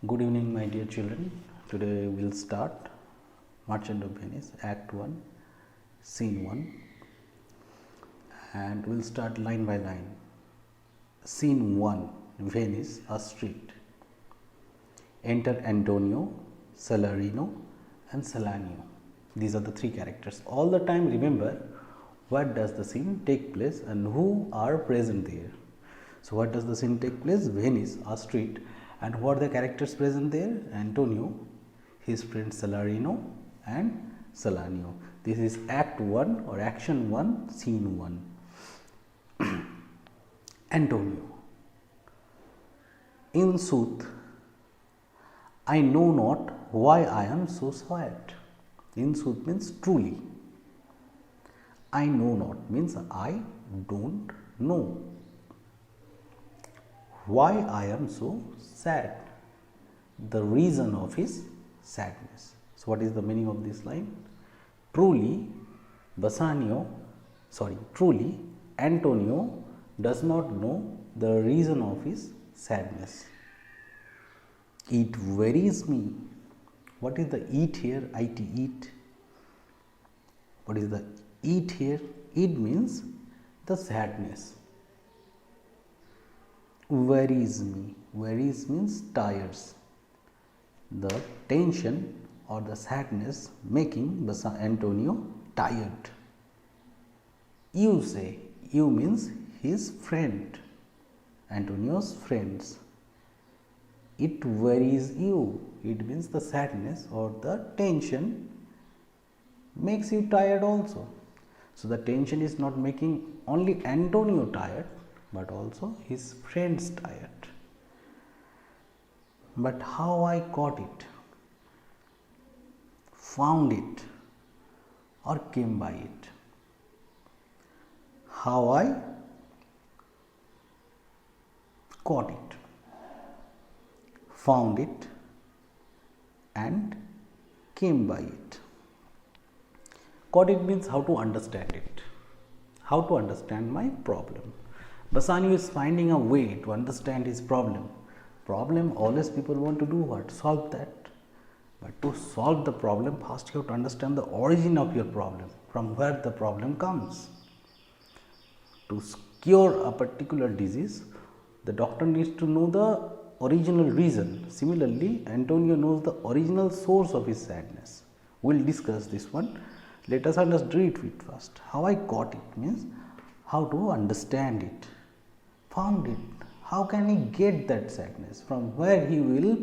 Good evening, my dear children. Today we will start Merchant of Venice, Act 1, Scene 1, and we will start line by line. Scene 1, Venice, a street. Enter Antonio, Salarino, and Salanio. These are the three characters. All the time remember what does the scene take place and who are present there. So, what does the scene take place? Venice, a street. And what are the characters present there? Antonio, his friend Salarino, and Salanio. This is Act 1 or Action 1, Scene 1. Antonio. In sooth, I know not why I am so sad. In sooth means truly. I know not means I don't know why I am so sad, the reason of his sadness. So, what is the meaning of this line? Truly, truly Antonio does not know the reason of his sadness. It worries me. What is the it here? It, eat. What is the it here? It means the sadness. Worries me. Worries means tires. The tension or the sadness making Antonio tired. You say, you means his friend, Antonio's friends. It worries you. It means the sadness or the tension makes you tired also. So, the tension is not making only Antonio tired, but also his friends tired. But how I caught it, found it, or came by it? How I caught it, found it, and came by it. Caught it means how to understand it, how to understand my problem. Bassanio is finding a way to understand his problem. Problem always people want to do what? Solve that. But to solve the problem, first you have to understand the origin of your problem, from where the problem comes. To cure a particular disease, the doctor needs to know the original reason. Similarly, Antonio knows the original source of his sadness. We will discuss this one. Let us understand it first. How I got it means how to understand it. Found it. How can he get that sadness? From where he will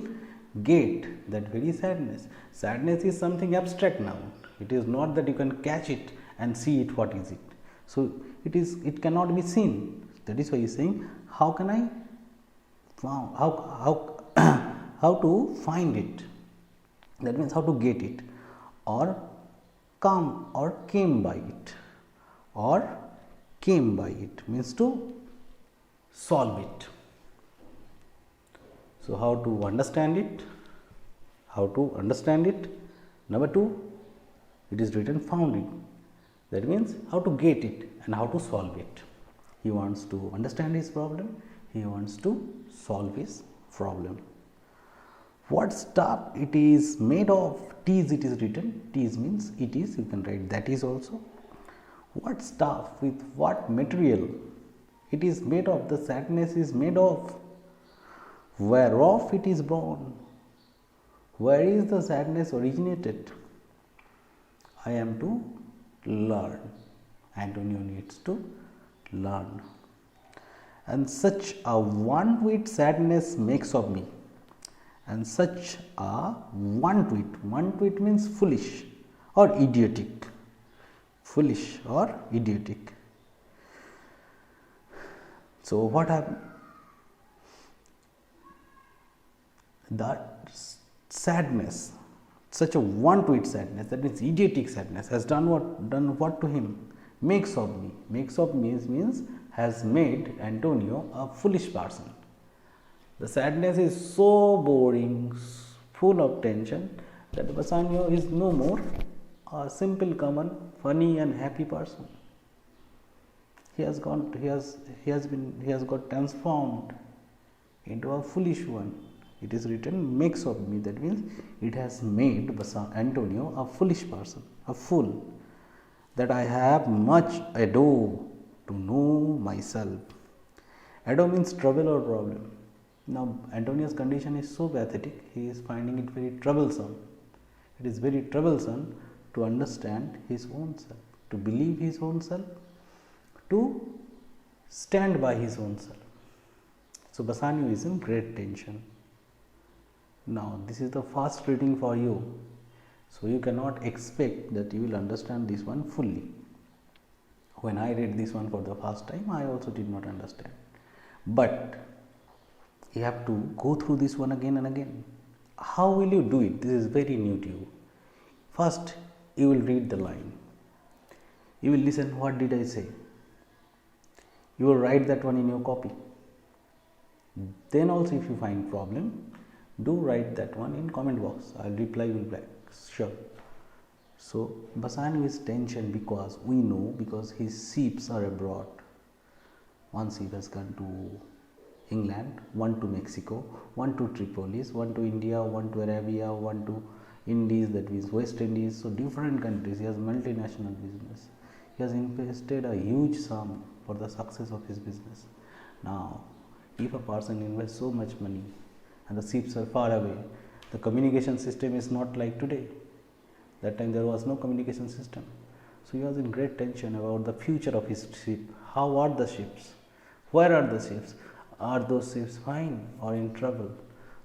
get that very sadness? Sadness is something abstract now. It is not that you can catch it and see it. What is it? So it cannot be seen. That is why he is saying, how can I found, how to find it? That means how to get it, or come or came by it, or came by it means to solve it. So, how to understand it? How to understand it? Number 2, it is written found it. That means how to get it and how to solve it. He wants to understand his problem. He wants to solve his problem. What stuff it is made of? Tease it is written. Tease means it is. You can write that is also. What stuff with what material it is made of? The sadness is made of. Whereof it is born? Where is the sadness originated? I am to learn. Antonio needs to learn. And such a one-tweet sadness makes of me. And such a one-tweet means foolish or idiotic. Foolish or idiotic. So, what happened? That sadness, such a one-tweet sadness, that means idiotic sadness, has done what to him? Makes of me. Makes of me means has made Antonio a foolish person. The sadness is so boring, full of tension, that Bassanio is no more a simple, common, funny and happy person. He has got transformed into a foolish one. It is written makes of me. That means it has made Antonio a foolish person, a fool. That I have much ado to know myself. Ado means trouble or problem. Now Antonio's condition is so pathetic, he is finding it very troublesome. It is very troublesome to understand his own self, to believe his own self, to stand by his own self. So Bassanio is in great tension. Now this is the first reading for you, so you cannot expect that you will understand this one fully. When I read this one for the first time, I also did not understand, but you have to go through this one again and again. How will you do it? This is very new to you. First, you will read the line. You will listen, what did I say? You will write that one in your copy. Then also, if you find problem, do write that one in comment box. I will reply you back. Sure. So Bassanio is tension because we know, because his ships are abroad. One ship has gone to England, one to Mexico, one to Tripolis, one to India, one to Arabia, one to Indies, that is West Indies. So different countries. He has multinational business. He has invested a huge sum for the success of his business. Now, if a person invests so much money and the ships are far away, the communication system is not like today. That time there was no communication system. So he was in great tension about the future of his ship. How are the ships? Where are the ships? Are those ships fine or in trouble?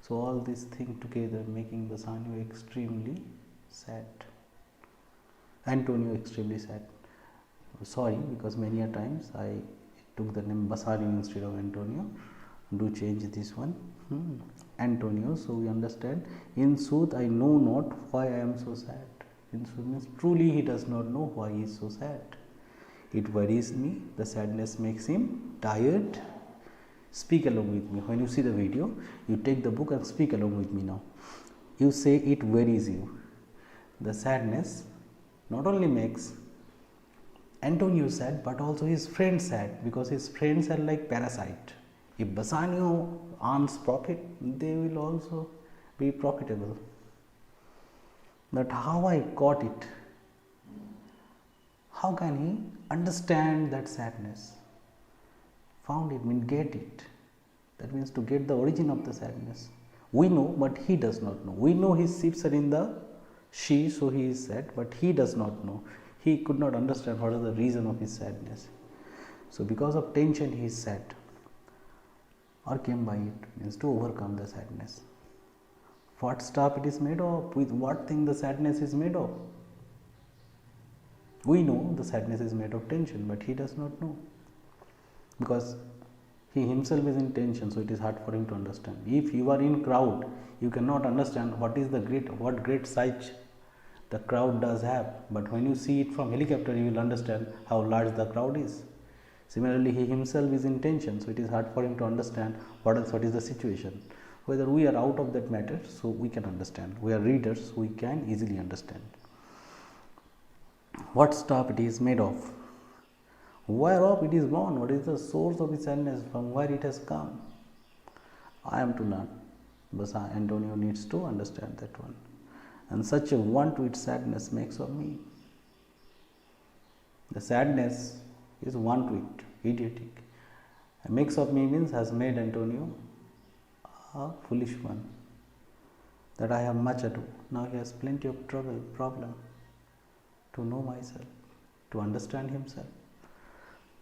So all these things together making Bassanio extremely sad. Antonio extremely sad. Sorry, because many a times I took the name Bassanio instead of Antonio. Do change this one. Antonio. So we understand. In sooth, I know not why I am so sad. In sooth means truly he does not know why he is so sad. It worries me. The sadness makes him tired. Speak along with me. When you see the video, you take the book and speak along with me now. You say it worries you. The sadness not only makes Antonio sad, but also his friends sad, because his friends are like parasite. If Bassanio earns profit, they will also be profitable. But how I got it? How can he understand that sadness? Found it means get it. That means to get the origin of the sadness. We know, but he does not know. We know his ships are in the sea, so he is sad, but he does not know. He could not understand what is the reason of his sadness. So because of tension, he is sad. Or came by it means to overcome the sadness. What stuff it is made of? With what thing the sadness is made of? We know the sadness is made of tension, but he does not know, because he himself is in tension, so it is hard for him to understand. If you are in crowd, you cannot understand what great size the crowd does have, but when you see it from helicopter, you will understand how large the crowd is. Similarly, he himself is in tension, so it is hard for him to understand what is the situation. Whether we are out of that matter, so we can understand. We are readers, we can easily understand. What stuff it is made of? Whereof it is born? What is the source of its sadness? From where it has come? I am to learn. But Antonio needs to understand that one. And such a want to its sadness makes of me. The sadness is want to it, idiotic. A makes of me means has made Antonio a foolish one. That I have much ado. Now he has plenty of problem to know myself, to understand himself.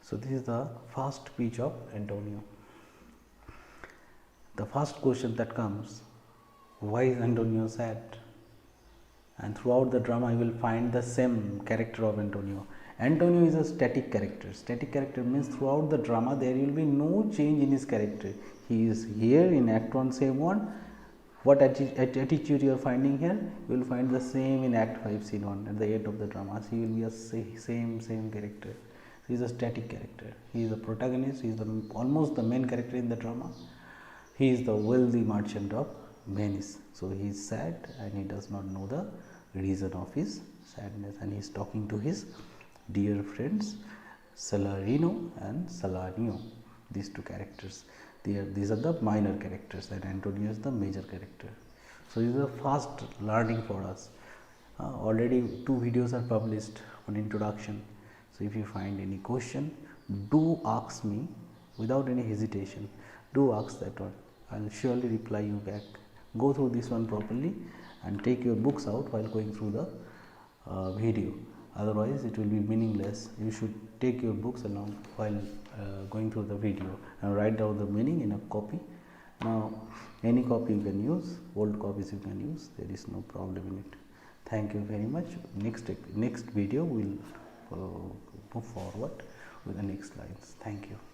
So this is the first speech of Antonio. The first question that comes, why is Antonio sad? And throughout the drama you will find the same character of Antonio. Antonio is a static character. Static character means throughout the drama there will be no change in his character. He is here in Act 1, Scene 1. What attitude you are finding here, you will find the same in Act 5, Scene 1 at the end of the drama. So he will be a same character. He is a static character. He is a protagonist. He is almost the main character in the drama. He is the wealthy merchant of Venice. So he is sad and he does not know the reason of his sadness, and he is talking to his dear friends Salarino and Salarino, these two characters. These are the minor characters and Antonio is the major character. So this is a fast learning for us. Already 2 videos are published on introduction. So if you find any question, do ask me without any hesitation. Do ask that one. I'll surely reply you back. Go through this one properly and take your books out while going through the video. Otherwise it will be meaningless. You should take your books along while going through the video and write down the meaning in a copy. Now any copy you can use, old copies you can use, there is no problem in it. Thank you very much. Next video we will move forward with the next slides. Thank you.